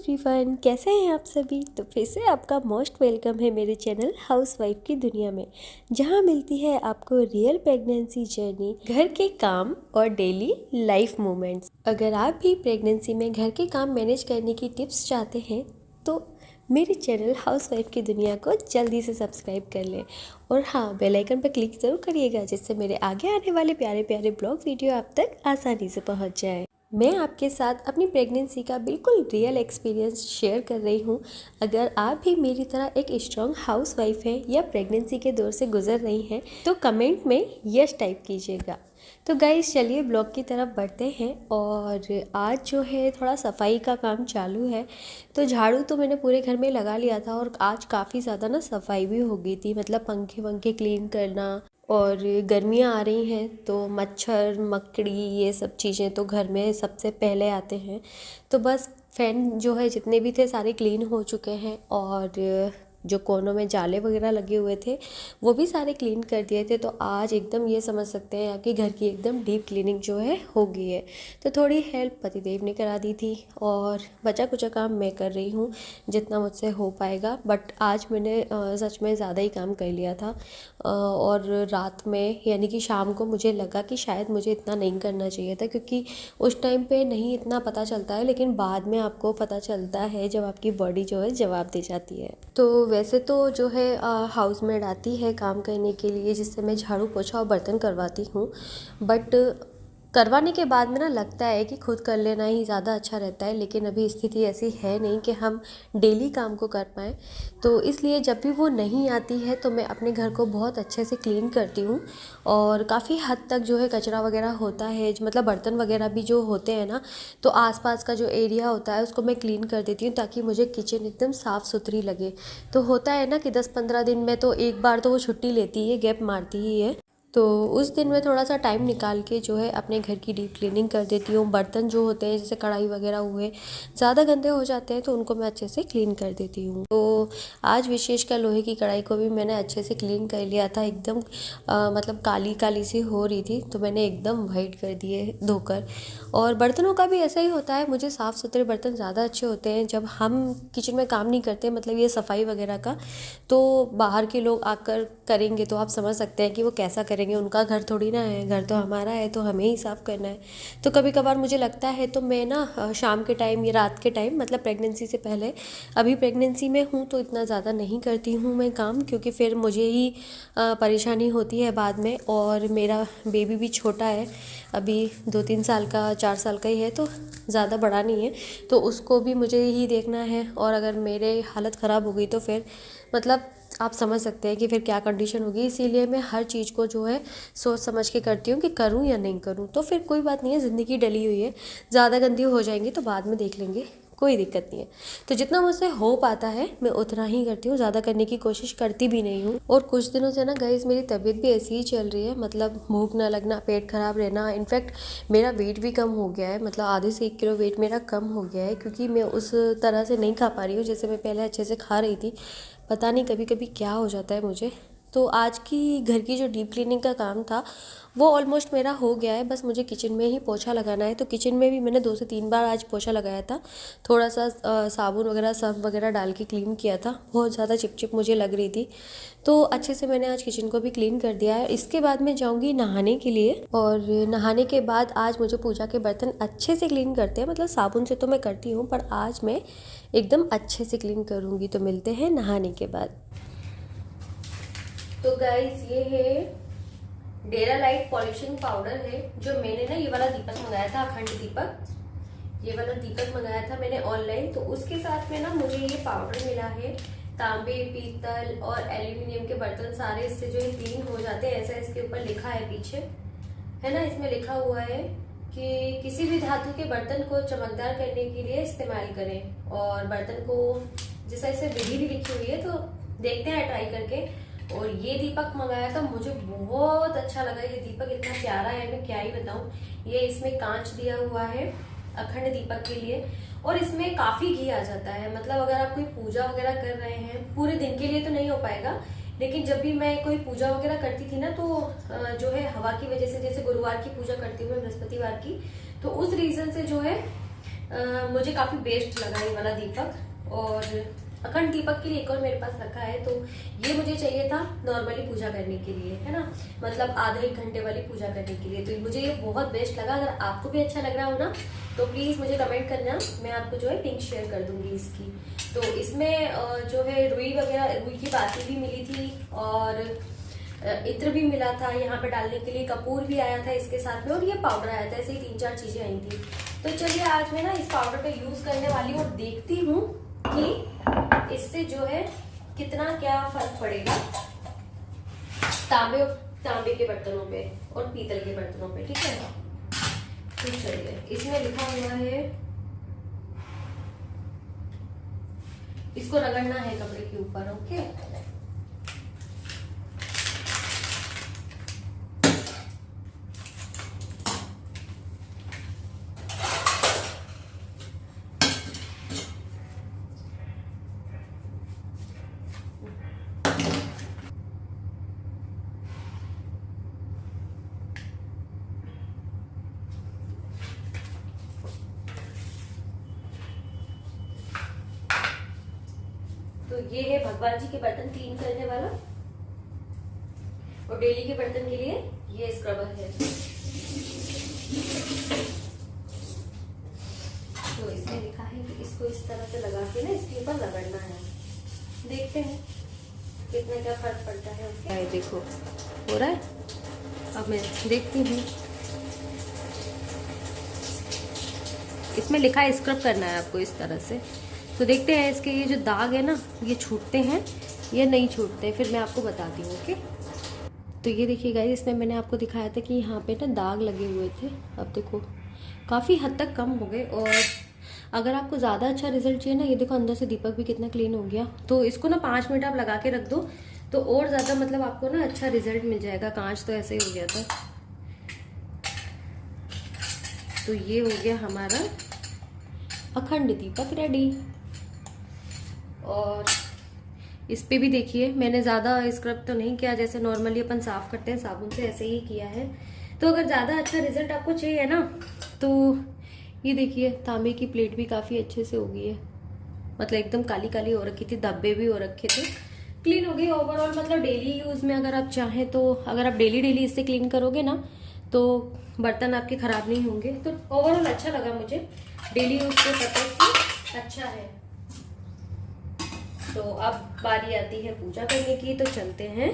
Everyone, कैसे हैं आप सभी। तो फिर से आपका मोस्ट वेलकम है मेरे चैनल हाउसवाइफ की दुनिया में, जहां मिलती है आपको रियल प्रेगनेंसी जर्नी, घर के काम और डेली लाइफ मोमेंट्स। अगर आप भी प्रेगनेंसी में घर के काम मैनेज करने की टिप्स चाहते हैं तो मेरे चैनल हाउसवाइफ की दुनिया को जल्दी से सब्सक्राइब कर लें। और हाँ, बेल आइकन पर क्लिक ज़रूर करिएगा, जिससे मेरे आगे आने वाले प्यारे प्यारे ब्लॉग वीडियो आप तक आसानी से पहुंच जाए। मैं आपके साथ अपनी प्रेगनेंसी का बिल्कुल रियल एक्सपीरियंस शेयर कर रही हूँ। अगर आप भी मेरी तरह एक स्ट्रॉन्ग हाउसवाइफ हैं या प्रेगनेंसी के दौर से गुजर रही हैं तो कमेंट में यस टाइप कीजिएगा। तो गाइस, चलिए ब्लॉग की तरफ बढ़ते हैं। और आज जो है थोड़ा सफाई का काम चालू है। तो झाड़ू तो मैंने पूरे घर में लगा लिया था और आज काफ़ी ज़्यादा ना सफाई भी हो गई थी, मतलब पंखे वंखे क्लीन करना। और गर्मियाँ आ रही हैं तो मच्छर मकड़ी ये सब चीज़ें तो घर में सबसे पहले आते हैं। तो बस फैन जो है जितने भी थे सारे क्लीन हो चुके हैं, और जो कोनों में जाले वगैरह लगे हुए थे वो भी सारे क्लीन कर दिए थे। तो आज एकदम ये समझ सकते हैं आपकी घर की एकदम डीप क्लीनिंग जो है हो गई है। तो थोड़ी हेल्प पतिदेव ने करा दी थी और बचा कुचा काम मैं कर रही हूँ जितना मुझसे हो पाएगा। बट आज मैंने सच में ज़्यादा ही काम कर लिया था। और रात में यानी कि शाम को मुझे लगा कि शायद मुझे इतना नहीं करना चाहिए था, क्योंकि उस टाइम पे नहीं इतना पता चलता है, लेकिन बाद में आपको पता चलता है जब आपकी बॉडी जो है जवाब दे जाती है। तो वैसे तो जो है हाउस मेड आती है काम करने के लिए, जिससे मैं झाड़ू पोछा और बर्तन करवाती हूँ। बट करवाने के बाद में ना लगता है कि खुद कर लेना ही ज़्यादा अच्छा रहता है, लेकिन अभी स्थिति ऐसी है नहीं कि हम डेली काम को कर पाएँ। तो इसलिए जब भी वो नहीं आती है तो मैं अपने घर को बहुत अच्छे से क्लीन करती हूँ। और काफ़ी हद तक जो है कचरा वगैरह होता है, मतलब बर्तन वगैरह भी जो होते हैं ना, तो आसपास का जो एरिया होता है उसको मैं क्लीन कर देती हूँ ताकि मुझे किचन एकदम साफ़ सुथरी लगे। तो होता है ना कि 10-15 दिन में तो एक बार तो वो छुट्टी लेती है, गैप मारती ही है। तो उस दिन मैं थोड़ा सा टाइम निकाल के जो है अपने घर की डीप क्लीनिंग कर देती हूँ। बर्तन जो होते हैं जैसे कढ़ाई वगैरह हुए ज़्यादा गंदे हो जाते हैं तो उनको मैं अच्छे से क्लीन कर देती हूँ। तो आज विशेषकर लोहे की कढ़ाई को भी मैंने अच्छे से क्लीन कर लिया था। एकदम मतलब काली काली सी हो रही थी तो मैंने एकदम वाइट कर दिए धोकर। और बर्तनों का भी ऐसा ही होता है, मुझे साफ़ सुथरे बर्तन ज़्यादा अच्छे होते हैं जब हम किचन में काम नहीं करते, मतलब ये सफाई वगैरह का। तो बाहर के लोग आकर करेंगे तो आप समझ सकते हैं कि वो कैसा करेंगे, उनका घर थोड़ी ना है, घर तो हमारा है, तो हमें ही साफ़ करना है। तो कभी कभार मुझे लगता है तो मैं ना शाम के टाइम या रात के टाइम, मतलब प्रेगनेंसी से पहले, अभी प्रेगनेंसी में हूँ तो इतना ज़्यादा नहीं करती हूँ मैं काम, क्योंकि फिर मुझे ही परेशानी होती है बाद में। और मेरा बेबी भी छोटा है, अभी 2-3 साल का 4 साल का ही है, तो ज़्यादा बड़ा नहीं है। तो उसको भी मुझे ही देखना है, और अगर मेरे हालत ख़राब हो गई तो फिर मतलब आप समझ सकते हैं कि फिर क्या कंडीशन होगी। इसीलिए मैं हर चीज़ को जो है सोच समझ के करती हूँ कि करूँ या नहीं करूँ। तो फिर कोई बात नहीं है, ज़िंदगी डली हुई है, ज़्यादा गंदी हो जाएंगी तो बाद में देख लेंगे, कोई दिक्कत नहीं है। तो जितना मुझसे हो पाता है मैं उतना ही करती हूँ, ज़्यादा करने की कोशिश करती भी नहीं हूँ। और कुछ दिनों से ना गाइस मेरी तबीयत भी ऐसी ही चल रही है, मतलब भूख ना लगना, पेट खराब रहना। इनफैक्ट मेरा वेट भी कम हो गया है, मतलब आधे से 1 किलो वेट मेरा कम हो गया है, क्योंकि मैं उस तरह से नहीं खा पा रही हूँ जैसे मैं पहले अच्छे से खा रही थी। पता नहीं कभी कभी क्या हो जाता है मुझे। तो आज की घर की जो डीप क्लीनिंग का काम था वो ऑलमोस्ट मेरा हो गया है। बस मुझे किचन में ही पोछा लगाना है। तो किचन में भी मैंने 2 से 3 बार आज पोछा लगाया था। थोड़ा सा साबुन वगैरह सर्फ वगैरह डाल के क्लीन किया था, बहुत ज़्यादा चिपचिप मुझे लग रही थी। तो अच्छे से मैंने आज किचन को भी क्लीन कर दिया है। इसके बाद मैं जाऊँगी नहाने के लिए, और नहाने के बाद आज मुझे पूजा के बर्तन अच्छे से क्लीन करते हैं, मतलब साबुन से तो मैं करती हूँ पर आज मैं एकदम अच्छे से क्लीन करूँगी। तो मिलते हैं नहाने के बाद। तो गाइस, ये है डेरा लाइट पॉलिशिंग पाउडर है, जो मैंने ना ये वाला दीपक मंगाया था, अखंड दीपक। ये वाला दीपक मंगाया था मैंने ऑनलाइन। तो उसके साथ में ना मुझे ये पाउडर मिला है। तांबे, पीतल और एल्यूमिनियम के बर्तन सारे इससे जो है क्लीन हो जाते हैं, ऐसा इसके ऊपर लिखा है पीछे, है ना। इसमें लिखा हुआ है कि किसी भी धातु के बर्तन को चमकदार करने के लिए इस्तेमाल करें। और बर्तन को जैसा इसे विधि भी लिखी हुई है, तो देखते हैं ट्राई करके। और ये दीपक मंगाया था, मुझे बहुत अच्छा लगा। ये दीपक इतना प्यारा है, मैं क्या ही बताऊं। ये इसमें कांच दिया हुआ है अखंड दीपक के लिए, और इसमें काफी घी आ जाता है। मतलब अगर आप कोई पूजा वगैरह कर रहे हैं, पूरे दिन के लिए तो नहीं हो पाएगा, लेकिन जब भी मैं कोई पूजा वगैरह करती थी ना, तो जो है हवा की वजह से, जैसे गुरुवार की पूजा करती हूँ मैं, बृहस्पतिवार की, तो उस रीजन से जो है मुझे काफ़ी बेस्ट लगा ये वाला दीपक। और अखंड दीपक के लिए एक और मेरे पास रखा है, तो ये मुझे चाहिए था नॉर्मली पूजा करने के लिए, है ना, मतलब आधे 1 घंटे वाली पूजा करने के लिए। तो मुझे ये बहुत बेस्ट लगा। अगर आपको भी अच्छा लग रहा हो ना तो प्लीज़ मुझे कमेंट करना, मैं आपको जो है लिंक शेयर कर दूंगी इसकी। तो इसमें जो है रुई वगैरह, रुई की बाती भी मिली थी और इत्र भी मिला था यहाँ पे डालने के लिए, कपूर भी आया था इसके साथ में, और ये पाउडर आया था। ऐसे ही 3-4 चीजें आई थी। तो चलिए आज मैं ना इस पाउडर का यूज करने वाली हूँ और देखती हूँ कि इससे जो है कितना क्या फर्क पड़ेगा तांबे के बर्तनों पे और पीतल के बर्तनों पे, ठीक है। तो चलिए, इसमें लिखा हुआ है, इसको रगड़ना है कपड़े के ऊपर, ओके। तो ये है भगवान जी के बर्तन क्लीन करने वाला, और डेली के बर्तन के लिए ये स्क्रबर है। तो इसमें लिखा है कि इसको इस तरह से लगा के ना इसके ऊपर रगड़ना है। देखते हैं कितना क्या फर्क पड़ता है उसका। ये देखो हो रहा है। अब मैं देखती हूँ, इसमें लिखा है स्क्रब करना है आपको इस तरह से। तो देखते हैं इसके ये जो दाग है ना, ये छूटते हैं या नहीं छूटते, फिर मैं आपको बताती हूँ, ओके। तो ये देखिए गाइस, इसमें मैंने आपको दिखाया था कि यहाँ पे ना दाग लगे हुए थे, अब देखो काफ़ी हद तक कम हो गए। और अगर आपको ज़्यादा अच्छा रिजल्ट चाहिए ना, ये देखो अंदर से दीपक भी कितना क्लीन हो गया। तो इसको ना 5 मिनट आप लगा के रख दो तो और ज़्यादा मतलब आपको ना अच्छा रिजल्ट मिल जाएगा। कांच तो ऐसे ही हो गया था। तो ये हो गया हमारा अखंड दीपक रेडी। और इस पे भी देखिए, मैंने ज़्यादा स्क्रब तो नहीं किया, जैसे नॉर्मली अपन साफ़ करते हैं साबुन से, ऐसे ही किया है। तो अगर ज़्यादा अच्छा रिजल्ट आपको चाहिए ना, तो ये देखिए तांबे की प्लेट भी काफ़ी अच्छे से हो गई है, मतलब एकदम काली काली हो रखी थी, धब्बे भी हो रखे थे, क्लीन हो गई ओवरऑल। मतलब डेली यूज़ में अगर आप चाहें तो, अगर आप डेली इससे क्लीन करोगे ना तो बर्तन आपके ख़राब नहीं होंगे। तो ओवरऑल अच्छा लगा मुझे, डेली यूज़ के पर्पज से अच्छा है। तो अब बारी आती है पूजा करने की, तो चलते हैं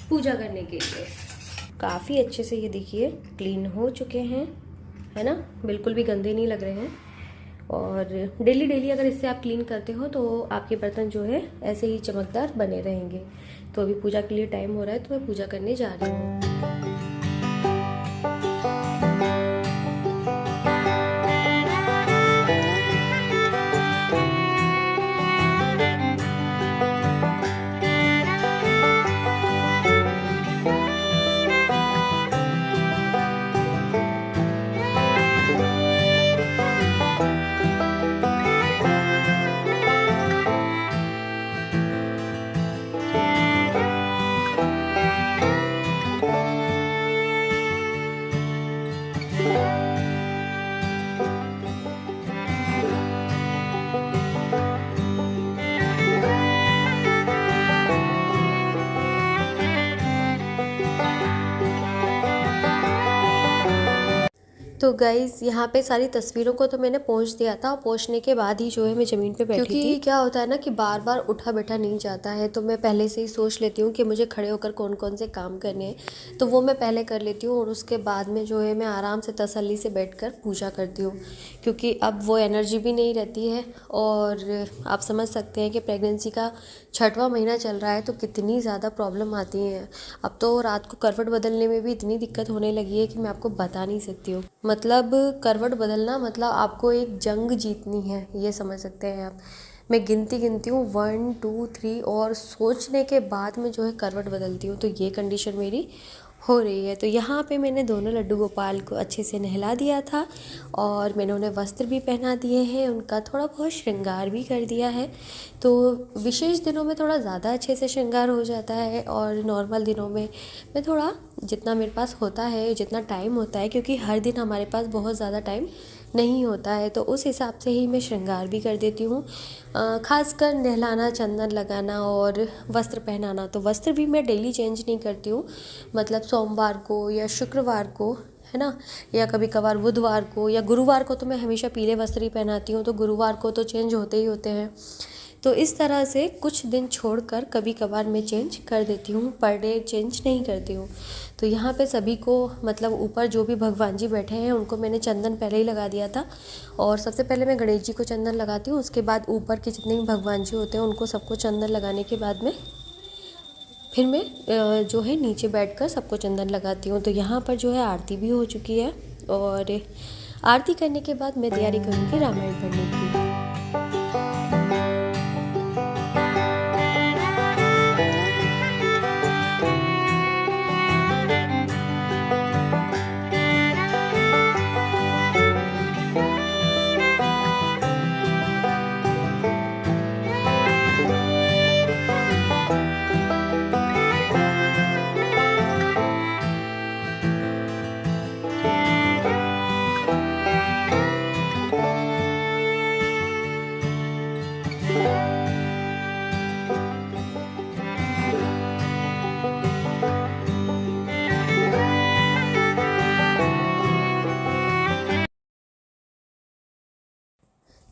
पूजा करने के लिए। काफ़ी अच्छे से ये देखिए क्लीन हो चुके हैं, है ना, बिल्कुल भी गंदे नहीं लग रहे हैं। और डेली अगर इससे आप क्लीन करते हो तो आपके बर्तन जो है ऐसे ही चमकदार बने रहेंगे। तो अभी पूजा के लिए टाइम हो रहा है, तो मैं पूजा करने जा रही हूँ। तो गाइज़ यहाँ पे सारी तस्वीरों को तो मैंने पोंछ दिया था, और पोंछने के बाद ही जो है मैं ज़मीन पे बैठी थी। क्योंकि क्या होता है ना कि बार बार उठा बैठा नहीं जाता है, तो मैं पहले से ही सोच लेती हूँ कि मुझे खड़े होकर कौन कौन से काम करने हैं, तो वो मैं पहले कर लेती हूँ। और उसके बाद में जो है मैं आराम से तसल्ली से बैठकर पूजा करती हूँ, क्योंकि अब वो एनर्जी भी नहीं रहती है। और आप समझ सकते हैं कि प्रेगनेंसी का 6वां महीना चल रहा है, तो कितनी ज़्यादा प्रॉब्लम आती हैं। अब तो रात को करवट बदलने में भी इतनी दिक्कत होने लगी है कि मैं आपको बता नहीं सकती हूँ। मतलब करवट बदलना मतलब आपको एक जंग जीतनी है, ये समझ सकते हैं आप। मैं गिनती हूँ 1 2 3 और सोचने के बाद में जो है करवट बदलती हूँ। तो ये कंडीशन मेरी हो रही है। तो यहाँ पे मैंने दोनों लड्डू गोपाल को अच्छे से नहला दिया था, और मैंने उन्हें वस्त्र भी पहना दिए हैं, उनका थोड़ा बहुत श्रृंगार भी कर दिया है। तो विशेष दिनों में थोड़ा ज़्यादा अच्छे से श्रृंगार हो जाता है, और नॉर्मल दिनों में मैं थोड़ा जितना मेरे पास होता है, जितना टाइम होता है, क्योंकि हर दिन हमारे पास बहुत ज़्यादा टाइम नहीं होता है, तो उस हिसाब से ही मैं श्रृंगार भी कर देती हूँ। खासकर नहलाना, चंदन लगाना और वस्त्र पहनाना, तो वस्त्र भी मैं डेली चेंज नहीं करती हूँ, मतलब सोमवार को या शुक्रवार को, है ना, या कभी कभार बुधवार को या गुरुवार को तो मैं हमेशा पीले वस्त्र ही पहनाती हूँ, तो गुरुवार को तो चेंज होते ही होते हैं। तो इस तरह से कुछ दिन छोड़कर कभी कभार मैं चेंज कर देती हूँ, पर डे चेंज नहीं करती हूँ। तो यहाँ पे सभी को, मतलब ऊपर जो भी भगवान जी बैठे हैं उनको मैंने चंदन पहले ही लगा दिया था, और सबसे पहले मैं गणेश जी को चंदन लगाती हूँ, उसके बाद ऊपर के जितने भी भगवान जी होते हैं उनको सबको चंदन लगाने के बाद में फिर मैं जो है नीचे बैठकर सबको चंदन लगाती हूँ। तो यहाँ पर जो है आरती भी हो चुकी है, और आरती करने के बाद मैं तैयारी करूँगी रामायण पढ़ने की।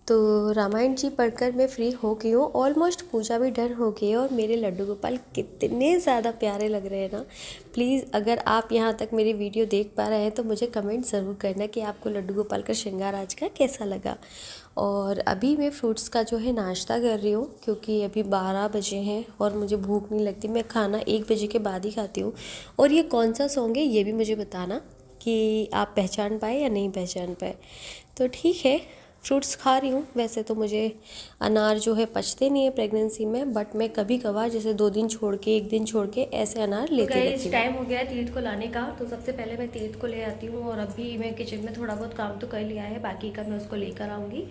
तो रामायण जी पढ़कर मैं फ्री हो गई हूँ, ऑलमोस्ट पूजा भी डन हो गई है, और मेरे लड्डू गोपाल कितने ज़्यादा प्यारे लग रहे हैं ना। प्लीज़ अगर आप यहाँ तक मेरी वीडियो देख पा रहे हैं तो मुझे कमेंट ज़रूर करना कि आपको लड्डू गोपाल का श्रृंगार आज का कैसा लगा। और अभी मैं फ्रूट्स का जो है नाश्ता कर रही हूँ, क्योंकि अभी 12 बजे हैं और मुझे भूख नहीं लगती, मैं खाना 1 बजे के बाद ही खाती हूँ। और ये कौन सा सॉन्ग है ये भी मुझे बताना कि आप पहचान पाए या नहीं पहचान पाए। तो ठीक है, फ्रूट्स खा रही हूँ। वैसे तो मुझे अनार जो है पचते नहीं है प्रेगनेंसी में, बट मैं कभी कभार जैसे 2 दिन छोड़ के, 1 दिन छोड़ के ऐसे अनार लेती रहती हूँ। टाइम हो गया है तीर्थ को लाने का, तो सबसे पहले मैं तीर्थ को ले आती हूँ, और अभी मैं किचन में थोड़ा बहुत काम तो कर लिया है, बाकी का मैं उसको लेकर आऊँगी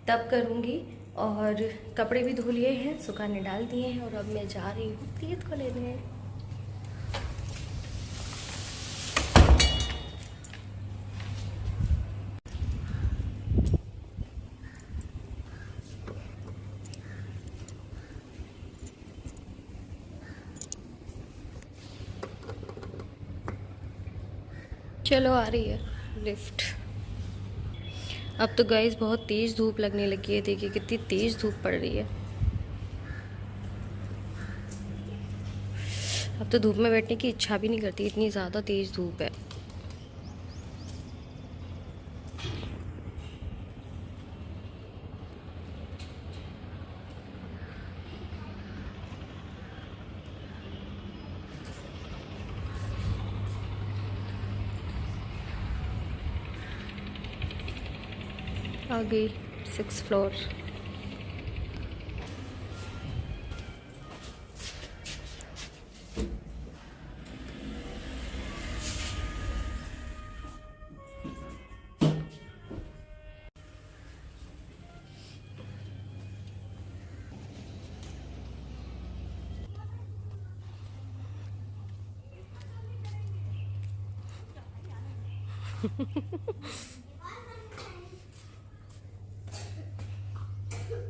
तब करूँगी। और कपड़े भी धो लिए हैं, सुखाने डाल दिए हैं, और अब मैं जा रही हूँ तीर्थ को लेने। चलो आ रही है लिफ्ट। अब तो गाइस बहुत तेज़ धूप लगने लगी है, देखिए कितनी तेज़ धूप पड़ रही है। अब तो धूप में बैठने की इच्छा भी नहीं करती, इतनी ज़्यादा तेज़ धूप है। आ गई 6th फ्लोर।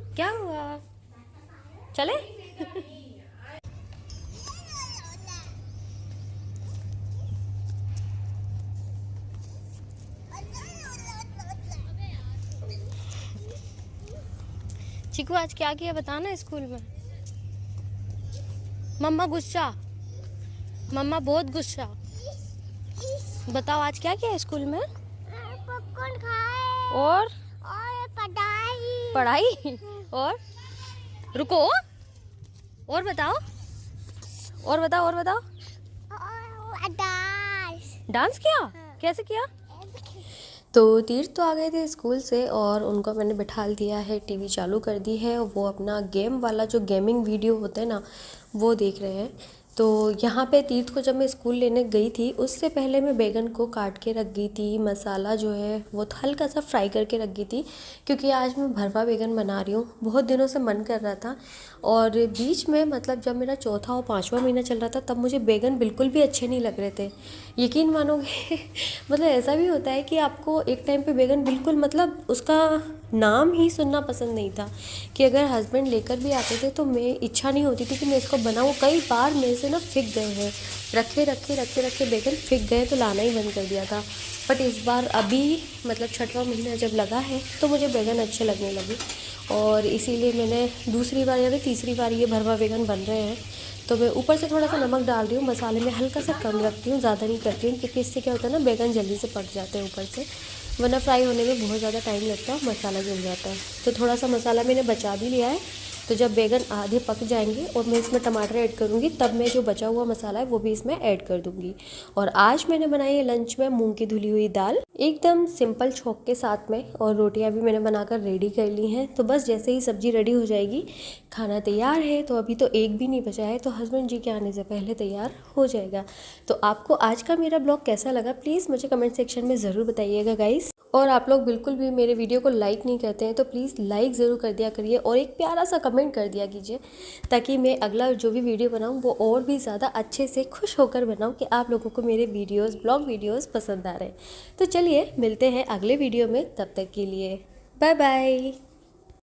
क्या हुआ, चले? चिकू आज क्या किया बताना स्कूल में। मम्मा गुस्सा, मम्मा बहुत गुस्सा। बताओ आज क्या किया स्कूल में। पॉपकॉर्न खाए और पढ़ाई पढ़ाई और रुको, और बताओ, और बताओ, और बताओ। डांस किया? हाँ। कैसे किया? तो तीर्थ तो आ गए थे स्कूल से, और उनको मैंने बिठा दिया है, टीवी चालू कर दी है, और वो अपना गेम वाला जो गेमिंग वीडियो होता है ना वो देख रहे हैं। तो यहाँ पे तीर्थ को जब मैं स्कूल लेने गई थी उससे पहले मैं बैगन को काट के रख गई थी, मसाला जो है वो हल्का सा फ्राई करके रख गई थी, क्योंकि आज मैं भरवा बैगन बना रही हूँ। बहुत दिनों से मन कर रहा था, और बीच में मतलब जब मेरा चौथा और पाँचवा महीना चल रहा था तब मुझे बैगन बिल्कुल भी अच्छे नहीं लग रहे थे। यकीन मानोगे मतलब ऐसा भी होता है कि आपको एक टाइम पे बैगन बिल्कुल मतलब उसका नाम ही सुनना पसंद नहीं था, कि अगर हस्बैंड लेकर भी आते थे तो मैं इच्छा नहीं होती थी कि मैं इसको बनाऊँ। कई बार मेरे से ना फिक गए हैं, रखे रखे रखे रखे बैगन फिक गए तो लाना ही बंद कर दिया था। बट इस बार अभी मतलब छठवां महीना जब लगा है तो मुझे बैगन अच्छे लगने लगे, और इसीलिए मैंने दूसरी बार या फिर तीसरी बार ये भरवा बैगन बन रहे हैं। तो मैं ऊपर से थोड़ा सा नमक डाल रही हूँ, मसाले में हल्का सा कम रखती हूँ, ज़्यादा नहीं करती हूँ, क्योंकि इससे क्या होता है ना बैगन जल्दी से पक जाते हैं ऊपर से, वरना फ्राई होने में बहुत ज़्यादा टाइम लगता है, मसाला जल जाता है। तो थोड़ा सा मसाला मैंने बचा भी लिया है, तो जब बैगन आधे पक जाएंगे और मैं इसमें टमाटर ऐड करूँगी तब मैं जो बचा हुआ मसाला है वो भी इसमें ऐड कर दूँगी। और आज मैंने बनाई है लंच में मूंग की धुली हुई दाल, एकदम सिंपल छोंक के साथ में, और रोटियां भी मैंने बनाकर रेडी कर ली हैं। तो बस जैसे ही सब्ज़ी रेडी हो जाएगी खाना तैयार है। तो अभी तो एक भी नहीं बचा है, तो हस्बैंड जी के आने से पहले तैयार हो जाएगा। तो आपको आज का मेरा ब्लॉग कैसा लगा प्लीज़ मुझे कमेंट सेक्शन में ज़रूर बताइएगा गाइस। और आप लोग बिल्कुल भी मेरे वीडियो को लाइक नहीं करते हैं तो प्लीज़ लाइक ज़रूर कर दिया करिए, और एक प्यारा सा कमेंट कर दिया कीजिए, ताकि मैं अगला जो भी वीडियो बनाऊं वो और भी ज़्यादा अच्छे से खुश होकर बनाऊं कि आप लोगों को मेरे वीडियोस ब्लॉग वीडियोस पसंद आ रहे हैं। तो चलिए मिलते हैं अगले वीडियो में, तब तक के लिए बाय बाय।